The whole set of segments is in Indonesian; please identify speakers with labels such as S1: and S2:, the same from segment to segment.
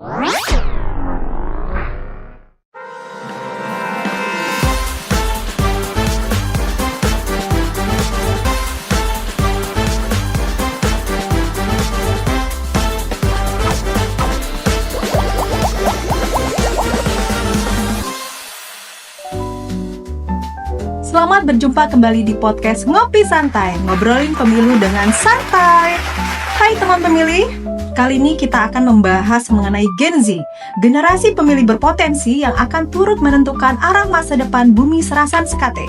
S1: Selamat berjumpa kembali di podcast Ngopi Santai, ngobrolin pemilu dengan santai. Hai teman pemilih, kali ini kita akan membahas mengenai Gen Z, generasi pemilih berpotensi yang akan turut menentukan arah masa depan Bumi Serasan Sekate.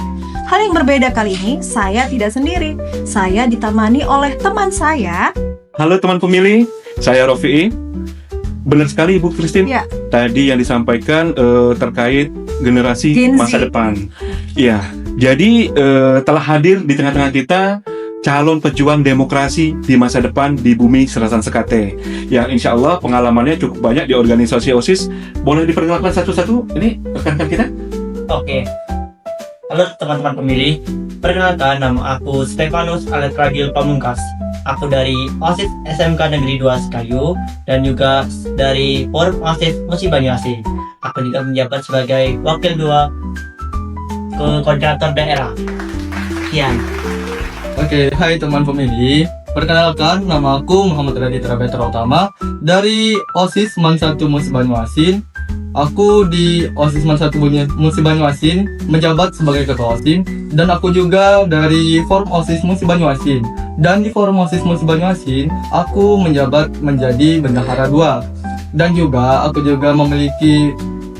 S1: Hal yang berbeda kali ini, saya tidak sendiri, saya ditemani oleh teman saya.
S2: Halo teman pemilih, saya Rofi'i. Benar sekali Ibu Christine,
S1: Ya.
S2: Tadi yang disampaikan terkait generasi
S1: Gen Z.
S2: masa depan. Iya, jadi telah hadir di tengah-tengah kita calon pejuang demokrasi di masa depan di Bumi Serasan Sekate, yang insya Allah pengalamannya cukup banyak di organisasi OSIS. Boleh diperkenalkan satu-satu? Ini rekan-rekan kita?
S3: Oke. Halo teman-teman pemilih, perkenalkan nama aku Stefanus Aletragil Pamungkas. Aku dari OSIS SMK Negeri 2 Sekayu dan juga dari Forum OSIS Musi Banyuasin. Aku juga menjabat sebagai Wakil 2 Koordinator Daerah. Sekian.
S4: Oke, hai teman pemilih. Perkenalkan, nama aku Muhammad Raditya Betra Utama dari OSIS Man 1 Musi Banyuasin. Aku di OSIS Man 1 Musi Banyuasin menjabat sebagai ketua OSIS, dan aku juga dari Forum OSIS Musi Banyuasin. Dan di Forum OSIS Musi Banyuasin, aku menjabat menjadi Bendahara 2. Dan juga aku juga memiliki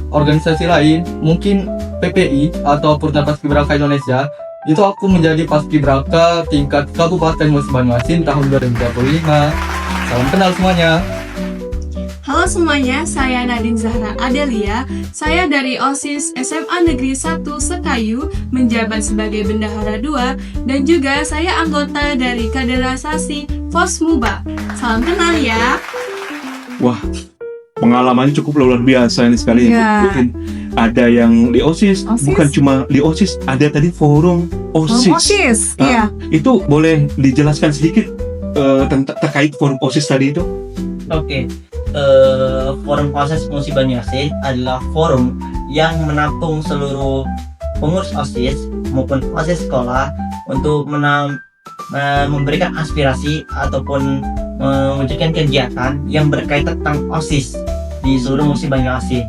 S4: organisasi lain, mungkin PPI atau Purna Paskibraka Indonesia. Itu aku menjadi Paskibraka tingkat Kabupaten Musi Banyuasin tahun 2025. Salam kenal semuanya.
S5: Halo semuanya, saya Nadine Zahra Adelia. Saya dari OSIS SMA Negeri 1 Sekayu, menjabat sebagai Bendahara 2, dan juga saya anggota dari kaderisasi Fosmuba. Salam kenal ya.
S2: Wah, pengalamannya cukup luar biasa ini sekali.
S1: Ya.
S2: Mungkin ada yang di OSIS,
S1: OSIS?
S2: bukan cuma di OSIS, ada tadi forum OSIS.
S1: OSIS, iya.
S2: Itu boleh dijelaskan sedikit terkait forum OSIS tadi itu?
S3: Oke. Forum OSIS Musi Banyuasin adalah forum yang menampung seluruh pengurus OSIS maupun OSIS sekolah untuk memberikan aspirasi ataupun mewujudkan kegiatan yang berkaitan tentang OSIS di seluruh Musi Banyuasin.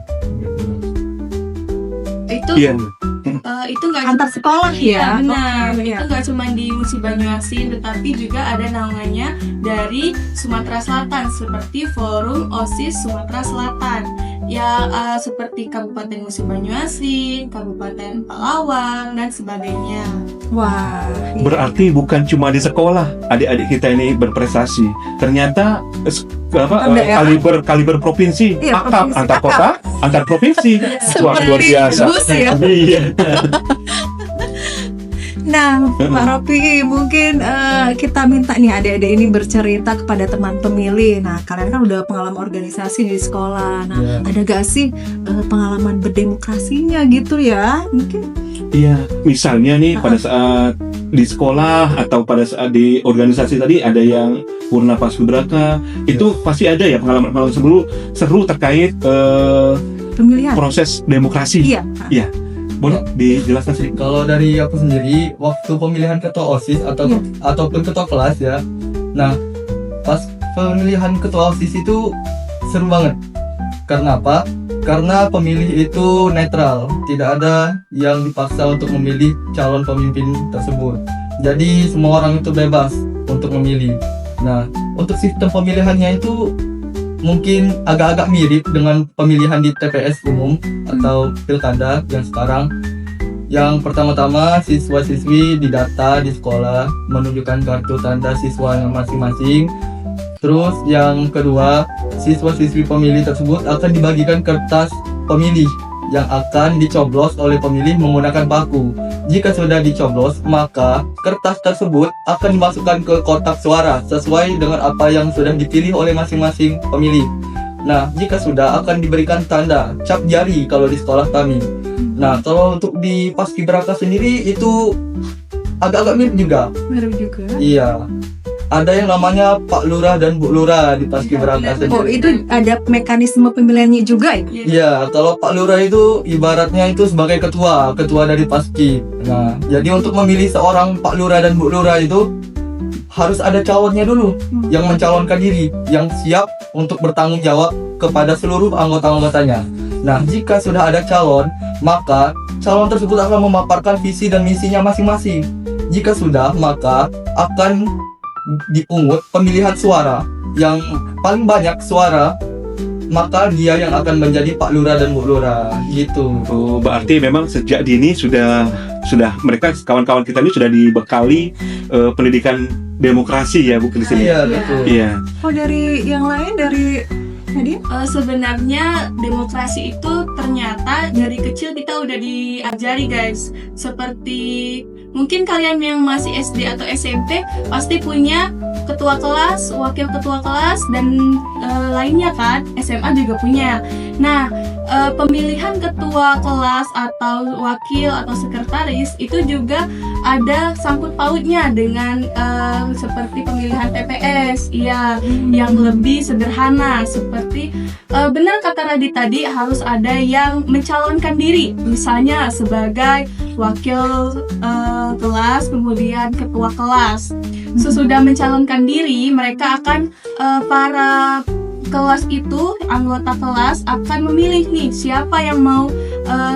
S5: Itu
S2: Iya.
S5: itu nggak
S1: Antar sekolah ya.
S5: benar.
S1: Oke, iya.
S5: Itu nggak cuma di Musi Banyuasin, tetapi juga ada naungannya dari Sumatera Selatan seperti Forum OSIS Sumatera Selatan. Ya seperti Kabupaten Musi Banyuasin, Kabupaten Pelawang dan sebagainya.
S1: Wah, iya.
S2: Berarti bukan cuma di sekolah adik-adik kita ini berprestasi. Ternyata
S1: Daerah.
S2: kaliber provinsi,
S1: Iya,
S2: akap
S1: provinsi,
S2: antar
S1: akap.
S2: kota, antar provinsi. Wah, luar biasa.
S1: bus ya.
S2: Iya.
S1: Nah, Pak Ropi, mungkin kita minta nih adik-adik ini bercerita kepada teman pemilih. Nah, kalian kan udah pengalaman organisasi di sekolah. Nah,
S4: Ya.
S1: ada gak sih pengalaman berdemokrasinya gitu ya? Mungkin.
S2: Iya, misalnya nih pada saat di sekolah atau pada saat di organisasi tadi ada yang Purna Paskibraka, itu pasti ada ya pengalaman-pengalaman seru terkait
S1: Pemilihan.
S2: proses demokrasi.
S1: Iya.
S2: Boleh dijelaskan sedikit?
S4: Kalau dari aku sendiri, waktu pemilihan ketua OSIS ataupun ketua kelas ya. Nah, pas pemilihan ketua OSIS itu seru banget. Karena apa? Karena pemilih itu netral, tidak ada yang dipaksa untuk memilih calon pemimpin tersebut. Jadi semua orang itu bebas untuk memilih. Nah, untuk sistem pemilihannya itu mungkin agak-agak mirip dengan pemilihan di TPS umum atau pilkada yang sekarang. Yang pertama-tama, siswa-siswi didata di sekolah menunjukkan kartu tanda siswa yang masing-masing. Terus yang kedua, siswa-siswi pemilih tersebut akan dibagikan kertas pemilih yang akan dicoblos oleh pemilih menggunakan paku. Jika sudah dicoblos, maka kertas tersebut akan dimasukkan ke kotak suara sesuai dengan apa yang sudah dipilih oleh masing-masing pemilih. Nah, jika sudah akan diberikan tanda cap jari kalau di sekolah kami. Nah, kalau untuk di Paskibraka sendiri itu agak-agak mirip juga.
S1: Mirip juga.
S4: Iya. ada yang namanya Pak Lurah dan Bu Lurah di Paskibraka
S1: Oh,
S4: sendiri.
S1: itu ada mekanisme pemilihannya juga ya?
S4: Iya, kalau Pak Lurah itu ibaratnya itu sebagai ketua dari Paski. Nah, jadi untuk memilih seorang Pak Lurah dan Bu Lurah itu harus ada calonnya dulu yang mencalonkan diri, yang siap untuk bertanggung jawab kepada seluruh anggota-anggotanya. Nah, jika sudah ada calon, maka calon tersebut akan memaparkan visi dan misinya masing-masing. Jika sudah, maka akan dipungut pemilihan suara yang paling banyak suara, maka dia yang akan menjadi Pak Lurah dan Bu Lurah gitu.
S2: Oh, berarti memang sejak dini sudah mereka kawan-kawan kita ini sudah dibekali pendidikan demokrasi ya Bu di sini.
S4: Iya, betul.
S2: Iya.
S1: Oh, dari yang lain, dari Nadine?
S5: Sebenarnya demokrasi itu ternyata dari kecil kita udah diajari guys. Seperti mungkin kalian yang masih SD atau SMP pasti punya ketua kelas, wakil ketua kelas, dan lainnya kan. SMA juga punya. Nah, pemilihan ketua kelas atau wakil atau sekretaris itu juga ada sangkut pautnya dengan seperti pemilihan TPS, iya, yang lebih sederhana. Seperti benar kata Radit tadi, harus ada yang mencalonkan diri, misalnya sebagai wakil kelas, kemudian ketua kelas. Sesudah mencalonkan diri, mereka akan para kelas itu, anggota kelas akan memilih nih siapa yang mau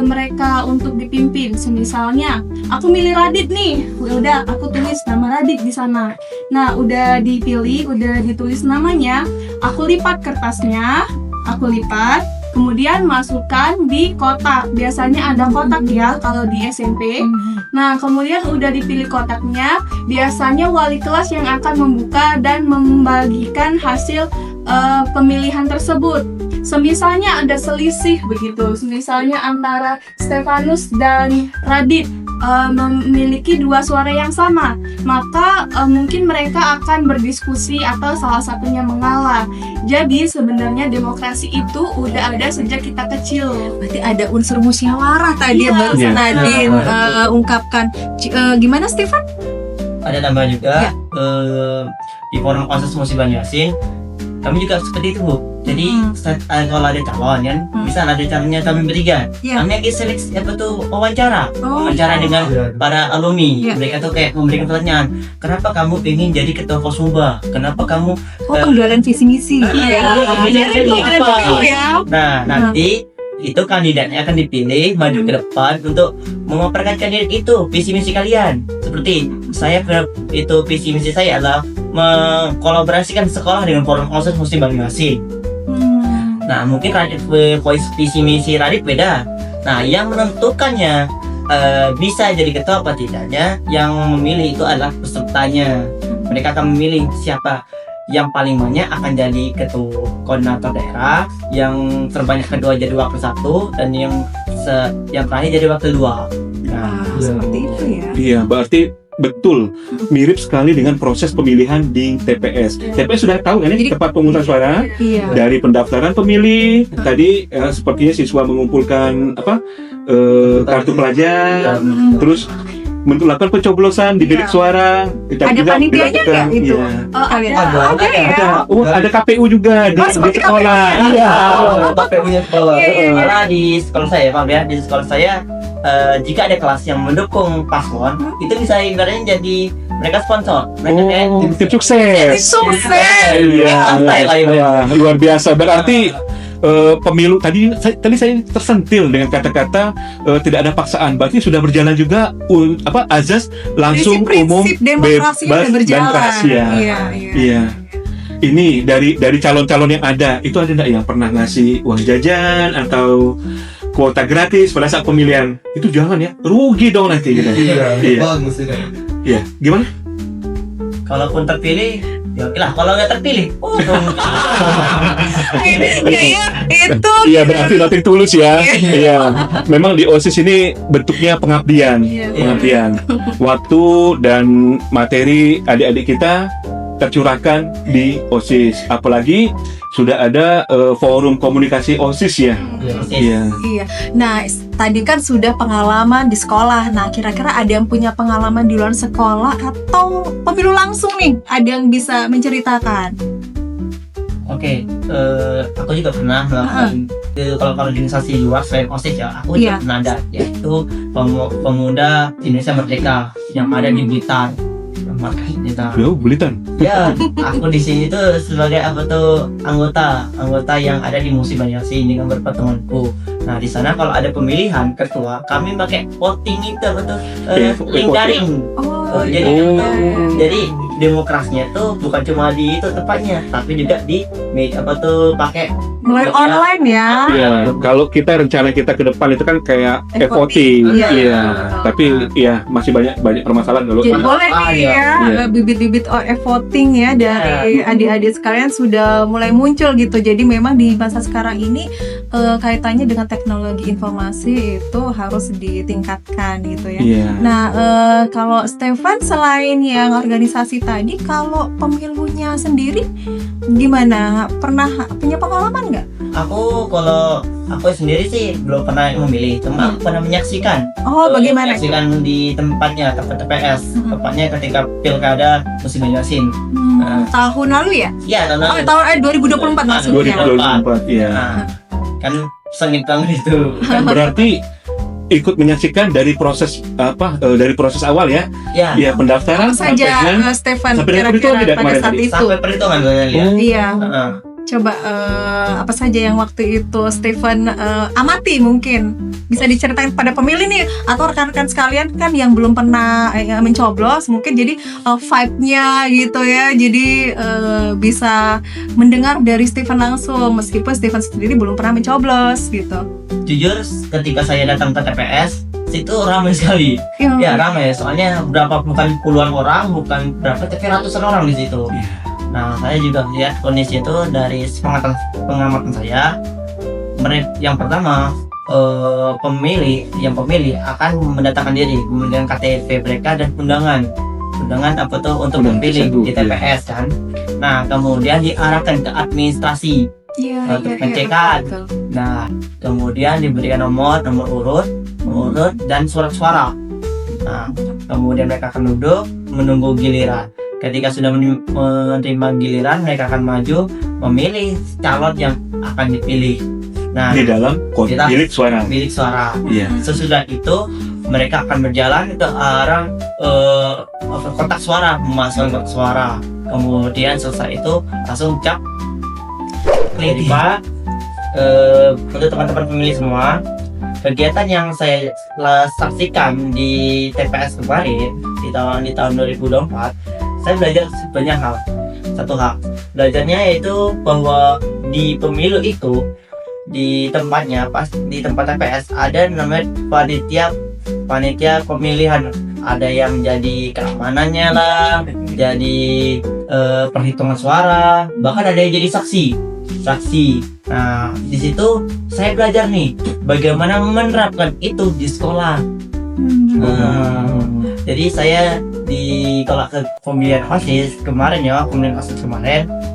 S5: mereka untuk dipimpin. Misalnya, aku milih Radit nih, udah aku tulis nama Radit di sana. Nah, udah dipilih, udah ditulis namanya, aku lipat kertasnya, kemudian masukkan di kotak. Biasanya ada kotak ya kalau di SMP. Nah, kemudian udah dipilih kotaknya, biasanya wali kelas yang akan membuka dan membagikan hasil pemilihan tersebut. Semisalnya ada selisih begitu, misalnya antara Stefanus dan Radit memiliki dua suara yang sama, maka mungkin mereka akan berdiskusi atau salah satunya mengalah. Jadi sebenarnya demokrasi itu udah ada sejak kita kecil.
S1: Berarti ada unsur musyawarah tadi ya,
S5: Iya.
S1: Bang
S2: Iya.
S1: Nadine ungkapkan. Gimana, Stefan?
S3: Ada tambah juga
S1: Ya.
S3: di forum OSIS Musi Banyuasin kami juga seperti itu Bu. Jadi kalau ada calon kan, bisa ada calonnya kami bertiga.
S1: Iya.
S3: Kami lagi seleksi wawancara
S1: Oh,
S3: dengan para alumni.
S1: Iya.
S3: Mereka tuh kayak memberikan pertanyaan, kenapa kamu ingin jadi ketua Kosumba? Kenapa kamu
S1: penggalan visi misi.
S3: Iya.
S1: Jadi
S3: Iya.
S1: apa ya?
S3: Nah, nanti itu kandidatnya akan dipilih maju ke depan untuk memaparkan kandidat itu visi misi kalian. Seperti saya itu visi misi saya adalah mengkolaborasikan sekolah dengan forum OSIS Musi Banyuasin. Nah, mungkin visi misi Radit beda. Nah, yang menentukannya bisa jadi ketua apa tidaknya, yang memilih itu adalah pesertanya. Mereka akan memilih siapa yang paling banyak akan jadi ketua koordinator daerah, yang terbanyak kedua jadi wakil 1, dan yang terakhir jadi wakil 2. Nah,
S1: Seperti itu ya.
S2: Iya, berarti betul mirip sekali dengan proses pemilihan di TPS. TPS sudah tahu kan
S1: Jadi-
S2: ini tempat pemungutan suara
S1: Iya.
S2: dari pendaftaran pemilih. Tadi sepertinya siswa mengumpulkan kartu pelajar, terus melakukan pencoblosan di bilik
S1: Iya.
S2: suara.
S1: Ada panitianya nggak itu?
S2: Iya.
S1: Kalian
S4: Ada.
S1: ada ya?
S2: Ada, ada KPU juga di
S1: seperti
S2: sekolah.
S1: KPU.
S2: Iya.
S4: KPU-nya sekolah.
S1: Iya.
S3: Malah di sekolah saya, Pak ya, di sekolah saya jika ada kelas yang mendukung paslon, itu bisa ibaratnya jadi mereka sponsor. Mereka kayak
S2: Tim sukses.
S1: Sukses.
S2: Iya,
S3: Santai lah, Ibu.
S2: iya, luar biasa. Berarti pemilu tadi saya tersentil dengan kata-kata tidak ada paksaan. Berarti sudah berjalan juga azas langsung umum
S1: Prinsip demokrasi
S2: bebas
S1: udah
S2: dan
S1: berjalan.
S2: rahasia.
S1: Iya.
S2: Iya. Ini dari calon-calon yang ada, itu ada nggak yang pernah ngasih uang jajan atau kuota gratis pada saat pemilihan? Itu jangan ya, rugi dong nanti gitu.
S4: Iya,
S2: Iya.
S4: bagus ini.
S2: Iya, gimana?
S3: kalaupun terpilih, ya oke lah. Kalau nggak terpilih,
S1: Kayaknya itu.
S2: Iya, berarti nothing tulus ya. Iya. Memang di OSIS ini bentuknya pengabdian,
S1: Iya.
S2: pengabdian. Waktu dan materi adik-adik kita tercurahkan di OSIS. Apalagi sudah ada forum komunikasi OSIS ya. Iya.
S1: Iya. Nah, tadi kan sudah pengalaman di sekolah. Nah, kira-kira ada yang punya pengalaman di luar sekolah atau pemilu langsung nih? Ada yang bisa menceritakan?
S3: Oke, aku juga pernah melakukan kalau organisasi luar selain OSIS ya, aku juga pernah ada, yaitu pemuda Indonesia Merdeka yang ada di Blitar.
S2: Bulitan.
S3: Ya, aku di sini tuh sebagai anggota yang ada di Musi Banyuasin dengan beberapa temanku. Nah, di sana kalau ada pemilihan ketua, kami pakai voting itu link daring. Jadi demokrasinya tuh bukan cuma di itu tempatnya, tapi juga di pakai
S1: Mulai online ya.
S2: Iya, kalau rencana kita ke depan itu kan kayak voting. Iya. Tapi ya masih banyak permasalahan kalau.
S1: Jadi boleh nih ya, bibit-bibit voting ya dari adik-adik sekalian sudah mulai muncul gitu. Jadi memang di masa sekarang ini kaitannya dengan teknologi informasi itu harus ditingkatkan gitu ya.
S2: Iya.
S1: Nah, kalau Stefan selain yang organisasi tadi, kalau pemilunya sendiri gimana? Pernah punya pengalaman nggak?
S3: Kalau aku sendiri sih belum pernah memilih, cuma aku pernah menyaksikan.
S1: Oh, bagaimana?
S3: Menyaksikan di tempatnya, tempat TPS, tepatnya ketika pilkada Musi Banyuasin.
S1: Tahun lalu ya?
S3: Iya, tahun
S1: 2024 maksudnya.
S2: 2024, iya.
S3: Kan sengit banget itu.
S2: Berarti ikut menyaksikan dari proses awal ya?
S3: Ya.
S2: Ya, pendaftaran
S1: Apa saja Stefan
S2: sampai perhitungan tidak
S1: pada
S2: kemarin
S1: saat
S2: tadi?
S1: itu?
S3: Sampai perhitungan saya lihat.
S1: Iya.
S3: Heeh.
S1: Coba apa saja yang waktu itu Stefan amati, mungkin bisa diceritain pada pemilih nih atau rekan-rekan sekalian kan yang belum pernah mencoblos, mungkin jadi vibe-nya gitu ya, jadi bisa mendengar dari Stefan langsung meskipun Stefan sendiri belum pernah mencoblos gitu.
S3: Jujur ketika saya datang ke TPS itu ramai sekali. Ya ramai, soalnya bukan puluhan orang, bukan berapa, tapi ratusan orang di situ. Nah, saya juga lihat kondisi itu dari pengamatan saya. Yang pertama, pemilih akan mendatangkan diri, kemudian KTP mereka dan undangan untuk memilih di TPS kan. Nah, kemudian diarahkan ke administrasi untuk pengecekan. Nah, kemudian diberikan nomor urut dan surat suara. Nah, kemudian mereka akan duduk menunggu giliran. Ketika sudah menerima giliran, mereka akan maju memilih calon yang akan dipilih. Nah,
S2: di dalam bilik suara. Iya.
S3: Sesudah itu mereka akan berjalan ke arah kotak suara, memasang kotak suara. Kemudian selesai itu langsung cap. Untuk teman-teman pemilih semua, kegiatan yang saya saksikan di TPS kemarin di tahun 2024, saya belajar banyak hal. Satu hal, belajarnya yaitu bahwa di pemilu itu di tempatnya, di tempat TPS ada namanya panitia pemilihan. Ada yang jadi keamanannya lah, jadi perhitungan suara, bahkan ada yang jadi saksi. Nah, di situ saya belajar nih bagaimana menerapkan itu di sekolah. Jadi saya kalau ke pemilihan OSIS kemarin,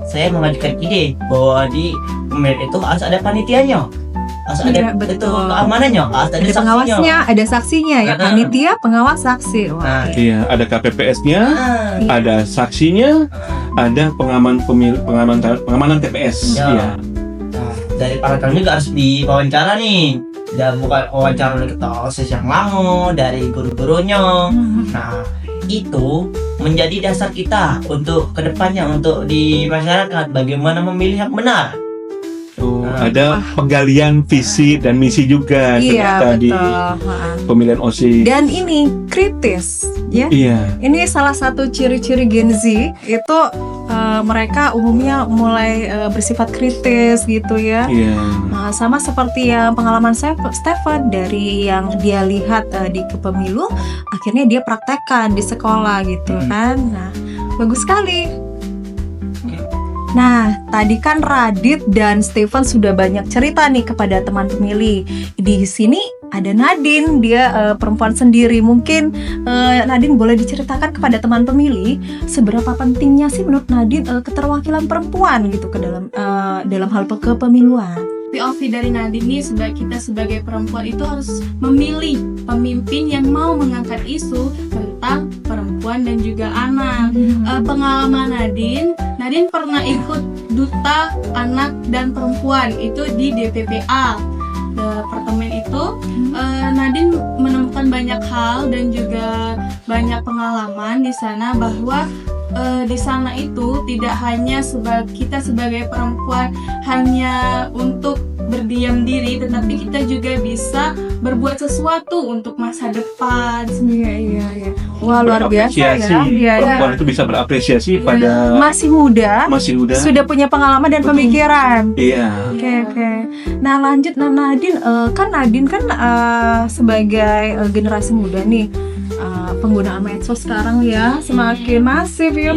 S3: saya mengajukan ide bahwa di pemilihan itu harus ada panitianya, harus ada keamanannya, harus ada
S1: pengawasnya, ada saksinya ya, panitia, pengawas, saksi.
S2: Nah, iya, ada KPPS-nya, ada saksinya, ada pengamanan TPS. Iya.
S3: Nah, dari para tamu juga harus diwawancara nih. Dan bukan wawancara dari ketua OSIS yang lama, dari guru-gurunya. Nah, itu menjadi dasar kita untuk kedepannya, untuk di masyarakat bagaimana memilih yang benar.
S2: Ada penggalian visi dan misi juga ternyata di pemilihan OSIS.
S1: Dan ini kritis, ya.
S2: Iya.
S1: Ini salah satu ciri-ciri Gen Z itu mereka umumnya mulai bersifat kritis gitu ya.
S2: Iya.
S1: Nah, sama seperti yang pengalaman saya, Stefan, dari yang dia lihat di kepemilu, akhirnya dia praktekkan di sekolah gitu kan. Nah, bagus sekali. Nah, tadi kan Radit dan Stefan sudah banyak cerita nih kepada teman pemilih. Di sini ada Nadine, dia perempuan sendiri. Mungkin Nadine boleh diceritakan kepada teman pemilih seberapa pentingnya sih menurut Nadine keterwakilan perempuan gitu ke dalam hal kepemiluan.
S5: POV dari Nadine nih, kita sebagai perempuan itu harus memilih pemimpin yang mau mengangkat isu tentang perempuan dan juga anak. Pengalaman Nadine pernah ikut duta anak dan perempuan itu di DPPA. Departemen itu Nadine menemukan banyak hal dan juga banyak pengalaman di sana, bahwa di sana itu tidak hanya kita sebagai perempuan hanya untuk berdiam diri, tetapi kita juga bisa berbuat sesuatu untuk masa depan.
S1: Iya. Wah, luar biasa
S2: Berapresiasi.
S1: ya.
S2: Perempuan itu bisa berapresiasi pada
S1: Masih muda,
S2: sudah
S1: sudah punya pengalaman dan pemikiran.
S2: iya.
S1: Oke. Nah, lanjut Nadine, Nadine kan sebagai generasi muda nih, penggunaan medsos sekarang ya semakin masif ya.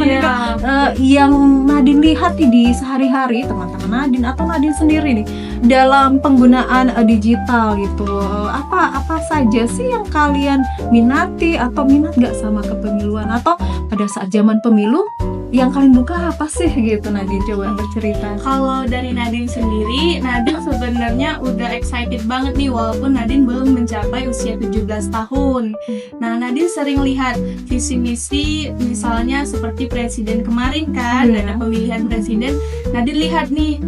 S1: Yang Nadine lihat nih di sehari-hari teman-teman Nadine atau Nadine sendiri nih dalam penggunaan digital gitu, apa saja sih yang kalian minati atau minat nggak sama kepemiluan, atau pada saat zaman pemilu yang kalian buka apa sih gitu? Nadine coba bercerita.
S5: Kalau dari Nadine sendiri, Nadine sebenarnya udah excited banget nih walaupun Nadine belum mencapai usia 17 tahun. Nah, Nadine sering lihat visi misi, misalnya seperti presiden kemarin kan, ada pemilihan presiden. Nadine lihat nih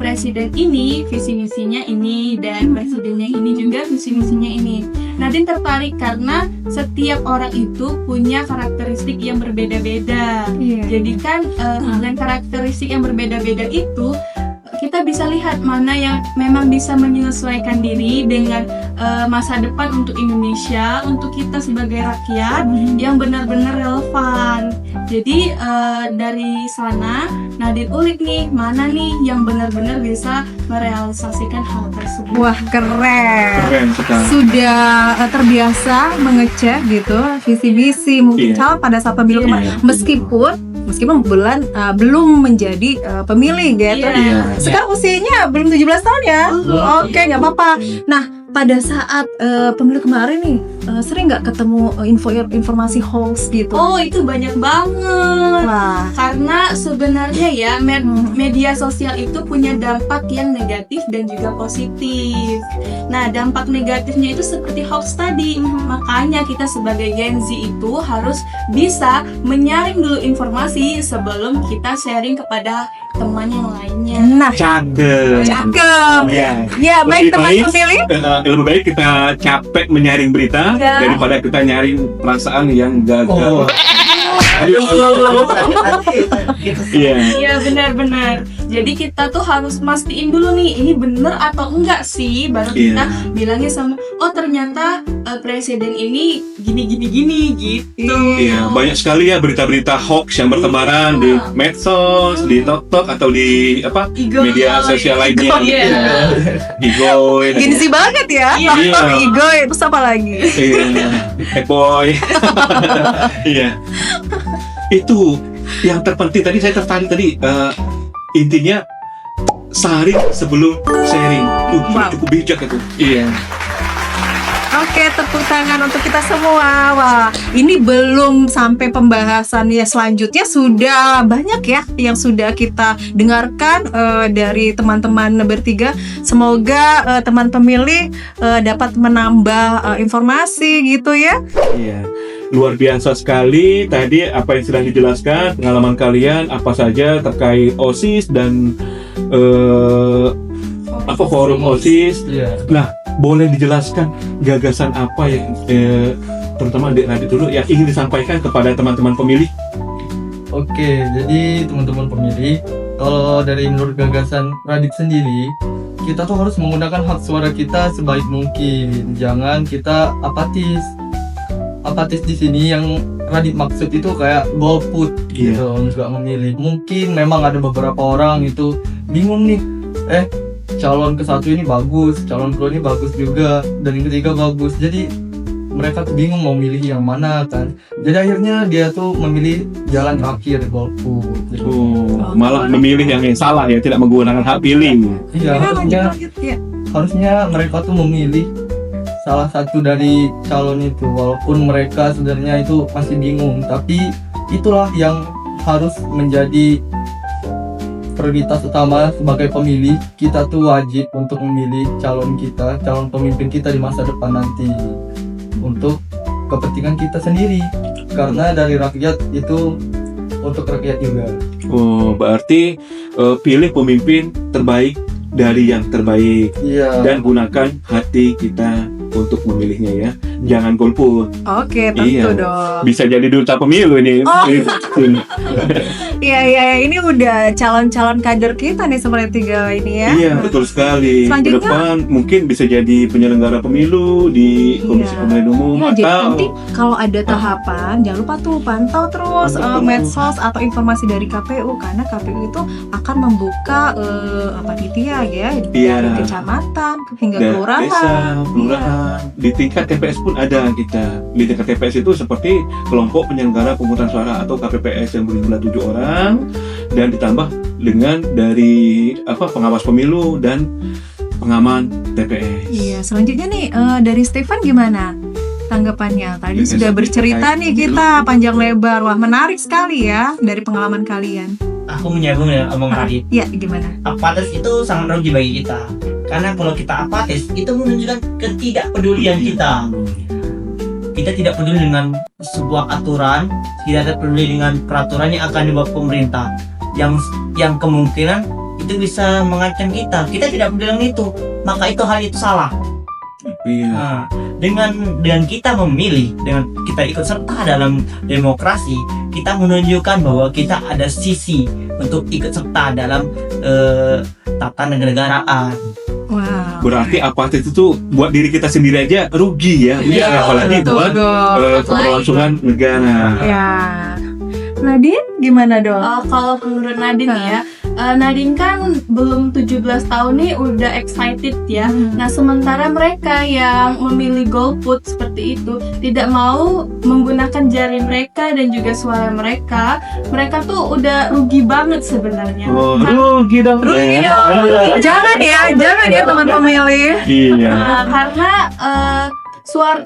S5: presiden ini visi misinya ini, dan presidennya ini juga visi misinya ini. Nadine tertarik karena setiap orang itu punya karakteristik yang berbeda-beda. Jadi kan dengan karakteristik yang berbeda-beda itu kita bisa lihat mana yang memang bisa menyesuaikan diri dengan masa depan untuk Indonesia, untuk kita sebagai rakyat yang benar-benar relevan. Jadi dari sana Nadine ulik nih, mana nih yang benar-benar bisa merealisasikan hal tersebut.
S1: Wah, keren
S2: Sekali.
S1: Sudah terbiasa mengecek gitu visi misi mungkin
S2: Iya.
S1: calon pada saat pemilu kemarin, meskipun belum menjadi pemilih gitu.
S2: Iya.
S1: Sekarang usianya belum 17 tahun ya. Oke, nggak apa-apa. Nah, pada saat pemilu kemarin nih, sering nggak ketemu informasi hoax gitu?
S5: Oh, itu banyak banget.
S1: Wah.
S5: Karena sebenarnya ya media sosial itu punya dampak yang negatif dan juga positif. Nah, dampak negatifnya itu seperti hoax tadi. Makanya kita sebagai Gen Z itu harus bisa menyaring dulu informasi sebelum kita sharing kepada teman yang lainnya.
S1: Nah,
S2: Cakep. Iya.
S1: ya baik teman
S2: Lebih baik,
S1: pemilih.
S2: lebih baik kita capek menyaring berita
S1: Ya.
S2: daripada kita nyaring perasaan yang gagal. Iya.
S5: Iya, benar-benar. Jadi kita tuh harus mastiin dulu nih, ini bener atau enggak sih, baru kita bilangnya sama, oh ternyata presiden ini gini gitu.
S2: Iya, banyak sekali ya berita-berita hoax yang bertebaran di medsos, di TikTok atau di
S5: Igoy.
S2: media sosial lainnya.
S5: Iya.
S2: Igoy.
S1: Gen Z banget ya.
S2: Iya.
S1: Igoy, terus apa lagi?
S2: Iya. Boy. Iya. Itu yang terpenting tadi, saya tertarik tadi intinya saring sebelum sharing.
S1: Wow.
S2: Cukup bijak itu. Iya.
S1: Oke, tepuk tangan untuk kita semua. Wah, ini belum sampai pembahasannya selanjutnya, sudah banyak ya yang sudah kita dengarkan dari teman-teman bertiga. Semoga teman pemilih dapat menambah informasi gitu ya.
S2: Iya. Luar biasa sekali tadi apa yang sudah dijelaskan, pengalaman kalian apa saja terkait OSIS dan forum OSIS.
S4: Iya.
S2: Nah, boleh dijelaskan gagasan apa yang terutama Dek Radit dulu yang ingin disampaikan kepada teman-teman pemilih?
S4: Oke, jadi teman-teman pemilih, kalau dari menurut gagasan Radit sendiri, kita tuh harus menggunakan hak suara kita sebaik mungkin. Jangan kita apatis. Apatis di sini yang Radit maksud itu kayak golput gitu, nggak memilih. Mungkin memang ada beberapa orang itu bingung nih, calon ke satu ini bagus, calon kedua ini bagus juga, dan yang ketiga bagus. Jadi mereka tuh bingung mau milih yang mana kan. Jadi akhirnya dia tuh memilih jalan terakhir, golput.
S2: Malah memilih yang salah ya, tidak menggunakan hak pilih.
S4: Iya, harusnya
S1: Lanjut ya.
S4: harusnya mereka tuh memilih salah satu dari calon itu, walaupun mereka sebenarnya itu masih bingung, tapi itulah yang harus menjadi prioritas utama sebagai pemilih. Kita tuh wajib untuk memilih calon pemimpin kita di masa depan nanti untuk kepentingan kita sendiri, karena dari rakyat itu untuk rakyat juga.
S2: Oh, berarti pilih pemimpin terbaik dari yang terbaik
S4: Iya.
S2: dan gunakan hati kita untuk memilihnya ya. Jangan golput.
S1: Oke, tentu
S2: Iya.
S1: dong.
S2: Bisa jadi duta pemilu ini.
S1: Oh. Iya, ini udah calon-calon kader kita nih sepertiga ini ya.
S2: Iya, betul sekali. Ke
S1: Selanjutnya?
S2: depan mungkin bisa jadi penyelenggara pemilu di Komisi
S1: Iya.
S2: Pemilihan Umum
S1: Iya, jadi
S2: atau
S1: nanti kalau ada tahapan, jangan lupa tuh pantau terus
S2: Pantau terus.
S1: medsos atau informasi dari KPU, karena KPU itu akan membuka panitia ya
S2: Iya.
S1: dari kecamatan hingga
S2: dari
S1: kelurahan.
S2: desa, kelurahan. Di tingkat TPS pun ada kita. Di tingkat TPS itu seperti kelompok penyelenggara pemungutan suara atau KPPS yang berjumlah 7 orang dan ditambah dengan dari pengawas pemilu dan pengaman TPS.
S1: Iya, selanjutnya nih dari Stefan gimana tanggapannya? Tadi
S2: Dari
S1: sudah
S2: SMK
S1: bercerita nih
S2: itu.
S1: kita panjang lebar. Wah, menarik sekali ya dari pengalaman kalian.
S3: Aku menyambung dengan omong Radit.
S1: Iya, gimana?
S3: Apatis itu sangat rugi bagi kita. Karena kalau kita apatis, itu menunjukkan ketidakpedulian kita. Kita tidak peduli dengan sebuah aturan, tidak peduli dengan peraturan yang akan dibuat pemerintah. Yang kemungkinan itu bisa mengancam kita. Kita tidak peduli dengan itu, maka itu hal itu salah.
S2: Iya.
S3: Nah, dengan kita memilih, dengan kita ikut serta dalam demokrasi, kita menunjukkan bahwa kita ada sisi untuk ikut serta dalam tata negaraan.
S1: Wow.
S2: Berarti apatis itu buat diri kita sendiri aja rugi ya.
S3: Iya,
S2: Apalagi
S1: betul
S2: buat
S1: dong.
S2: keberlangsungan negara.
S1: Ya. Nadine gimana dong?
S5: Kalau menurut Nadine ya, Nadine kan belum 17 tahun nih udah excited ya. Nah, sementara mereka yang memilih golput seperti itu tidak mau menggunakan jari mereka dan juga suara mereka tuh udah rugi banget sebenarnya.
S2: Oh, rugi dong.
S1: Rugi dong. Jangan ya teman pemilih.
S2: Iya.
S5: Karena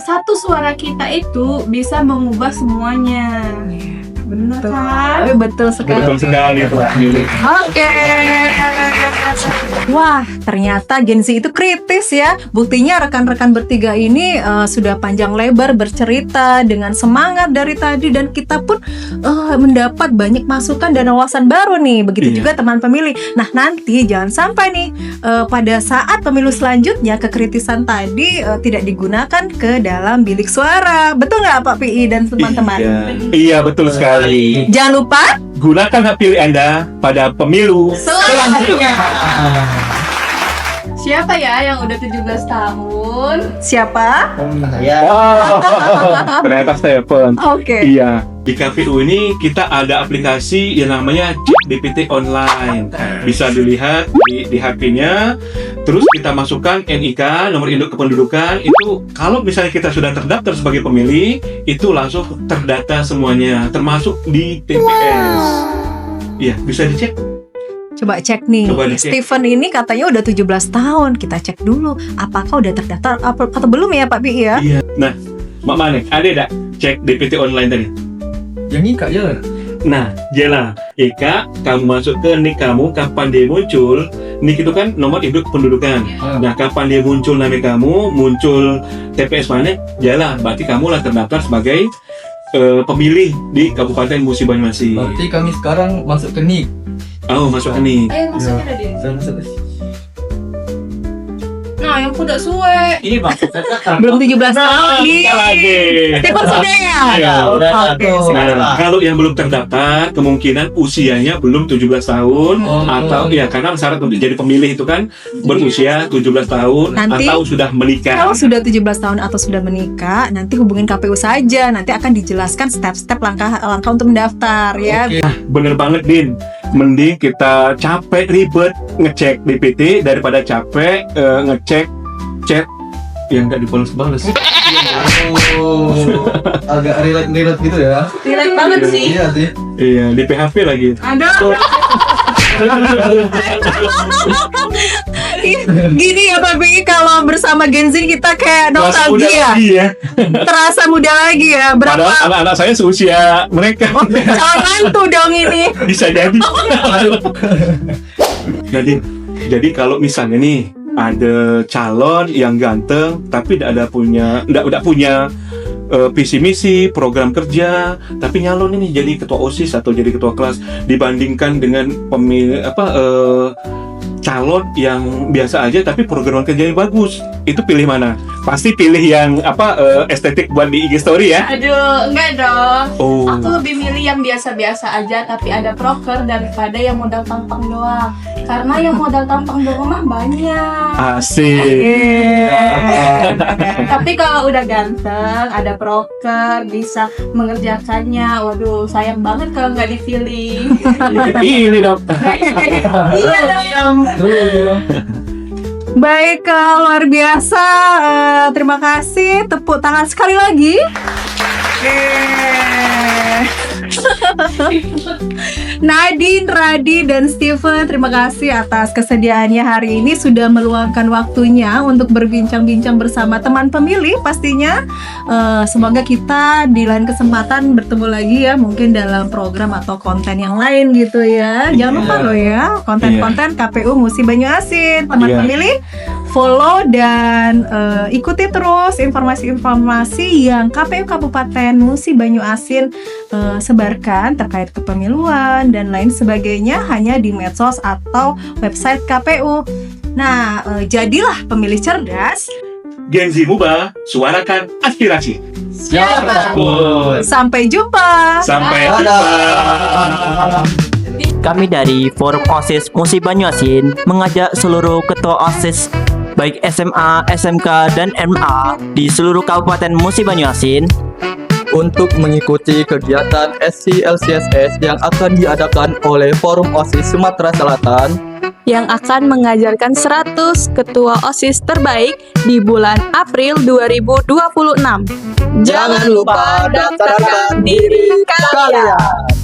S5: satu suara kita itu bisa mengubah semuanya. Benar kan?
S1: Betul sekali.
S2: Betul sekali Pak.
S1: Oke. Wah, ternyata Gen Z itu kritis ya. Buktinya rekan-rekan bertiga ini sudah panjang lebar bercerita dengan semangat dari tadi, dan kita pun mendapat banyak masukan dan wawasan baru nih. Begitu
S2: Iya.
S1: juga teman pemilih. Nah, nanti jangan sampai nih pada saat pemilu selanjutnya kekritisan tadi tidak digunakan ke dalam bilik suara. Betul nggak Pak PI dan teman-teman?
S2: Iya, betul sekali.
S1: Jangan lupa
S2: Gunakan hak pilih Anda pada pemilu
S1: selanjutnya.
S5: Siapa ya yang udah 17 tahun?
S1: Siapa?
S3: Ya,
S2: Ternyata Stephen.
S1: Oke.
S2: Iya, di KPU ini kita ada aplikasi yang namanya Cek DPT Online. Bisa dilihat di HP-nya. Terus kita masukkan NIK, nomor induk kependudukan. Itu kalau misalnya kita sudah terdaftar sebagai pemilih, itu langsung terdata semuanya, termasuk di TPS. Iya, bisa dicek.
S1: Coba cek nih.
S2: Coba dicek.
S1: Steven ini katanya udah 17 tahun. Kita cek dulu apakah udah terdaftar atau belum ya Pak Bi ya?
S2: Iya. Nah, Mak Manek, ada enggak cek DPT online tadi?
S4: Yang nikah ya.
S2: Nah, jelas. Eka, kamu masuk ke NIK kamu, kapan dia muncul? NIK itu kan nomor induk pendudukan. Nah, kapan dia muncul nama kamu, muncul TPS mana? Jelas, berarti kamu lah terdaftar sebagai pemilih di Kabupaten Musi Banyuasin.
S4: Berarti kami sekarang masuk ke NIK.
S2: Oh, masuk ke NIK.
S5: Ayo masukin ada.
S4: Saya masuk ke
S5: Nah, yang udah suwe.
S3: ini maksudnya kan
S1: Belum 17 tahun nih.
S2: lagi.
S1: Steven sudah ya?
S3: ya, udah
S1: Oke,
S3: satu.
S2: Nah, kalau yang belum terdaftar, kemungkinan usianya belum 17 tahun
S4: Oh.
S2: atau ya karena syarat untuk jadi pemilih itu kan berusia 17 tahun
S1: Nanti-
S2: atau sudah menikah.
S1: Kalau sudah 17 tahun atau sudah menikah, nanti hubungin KPU saja. Nanti akan dijelaskan step-step langkah untuk mendaftar ya.
S4: Oke.
S2: Bener banget, Din. Mending kita capek ribet ngecek DPT daripada capek ngecek chat yang nggak dibalas-balas.
S4: Oh, agak relate gitu ya.
S5: Relate banget sih.
S4: Iya sih.
S2: Iya, di PHP lagi.
S5: Aduh.
S1: Gini ya Pak Bi, kalau bersama Gen Z kita kayak
S2: Terasa muda
S1: nostalgia.
S2: lagi ya.
S1: Terasa muda lagi ya.
S2: Padahal
S1: Berapa
S2: anak-anak saya seusia mereka.
S1: jangan tuh dong ini.
S2: Bisa jadi. Jadi kalau misalnya nih ada calon yang ganteng tapi tidak punya visi misi program kerja, tapi nyalon ini jadi ketua OSIS atau jadi ketua kelas, dibandingkan dengan calon yang biasa aja tapi program kerjanya bagus, itu pilih mana? Pasti pilih yang estetik buat di IG story ya.
S5: Aduh, enggak dong.
S2: Oh.
S5: Aku lebih milih yang biasa-biasa aja tapi ada proker daripada yang modal tampang doang. Karena yang modal tampang doang mah banyak.
S2: Asik.
S5: Tapi kalau udah ganteng, ada proker, bisa mengerjakannya. Waduh, sayang banget kalau nggak dipilih.
S2: Ini dong.
S5: Iya dong.
S1: Baik, luar biasa. Terima kasih. Tepuk tangan sekali lagi. Nadine, Radi, dan Steven, terima kasih atas kesediaannya hari ini sudah meluangkan waktunya untuk berbincang-bincang bersama teman pemilih pastinya. Semoga kita di lain kesempatan bertemu lagi ya, mungkin dalam program atau konten yang lain gitu ya. Jangan lupa loh ya, konten-konten KPU Musi Banyuasin. Teman
S2: Iya.
S1: pemilih, follow dan ikuti terus informasi-informasi yang KPU Kabupaten Musi Banyuasin sebarkan terkait kepemiluan dan lain sebagainya hanya di medsos atau website KPU. Nah, jadilah pemilih cerdas.
S2: Gen Z Muba, suarakan aspirasi.
S4: Siap.
S1: Sampai jumpa.
S2: Sampai jumpa.
S3: Kami dari Forum OSIS Musi Banyuasin mengajak seluruh ketua OSIS baik SMA, SMK, dan MA di seluruh Kabupaten Musi Banyuasin
S4: Untuk mengikuti kegiatan SCLCSS yang akan diadakan oleh Forum OSIS Sumatera Selatan
S5: yang akan mengajarkan 100 ketua OSIS terbaik di bulan April 2026.
S4: Jangan lupa daftarkan diri kalian.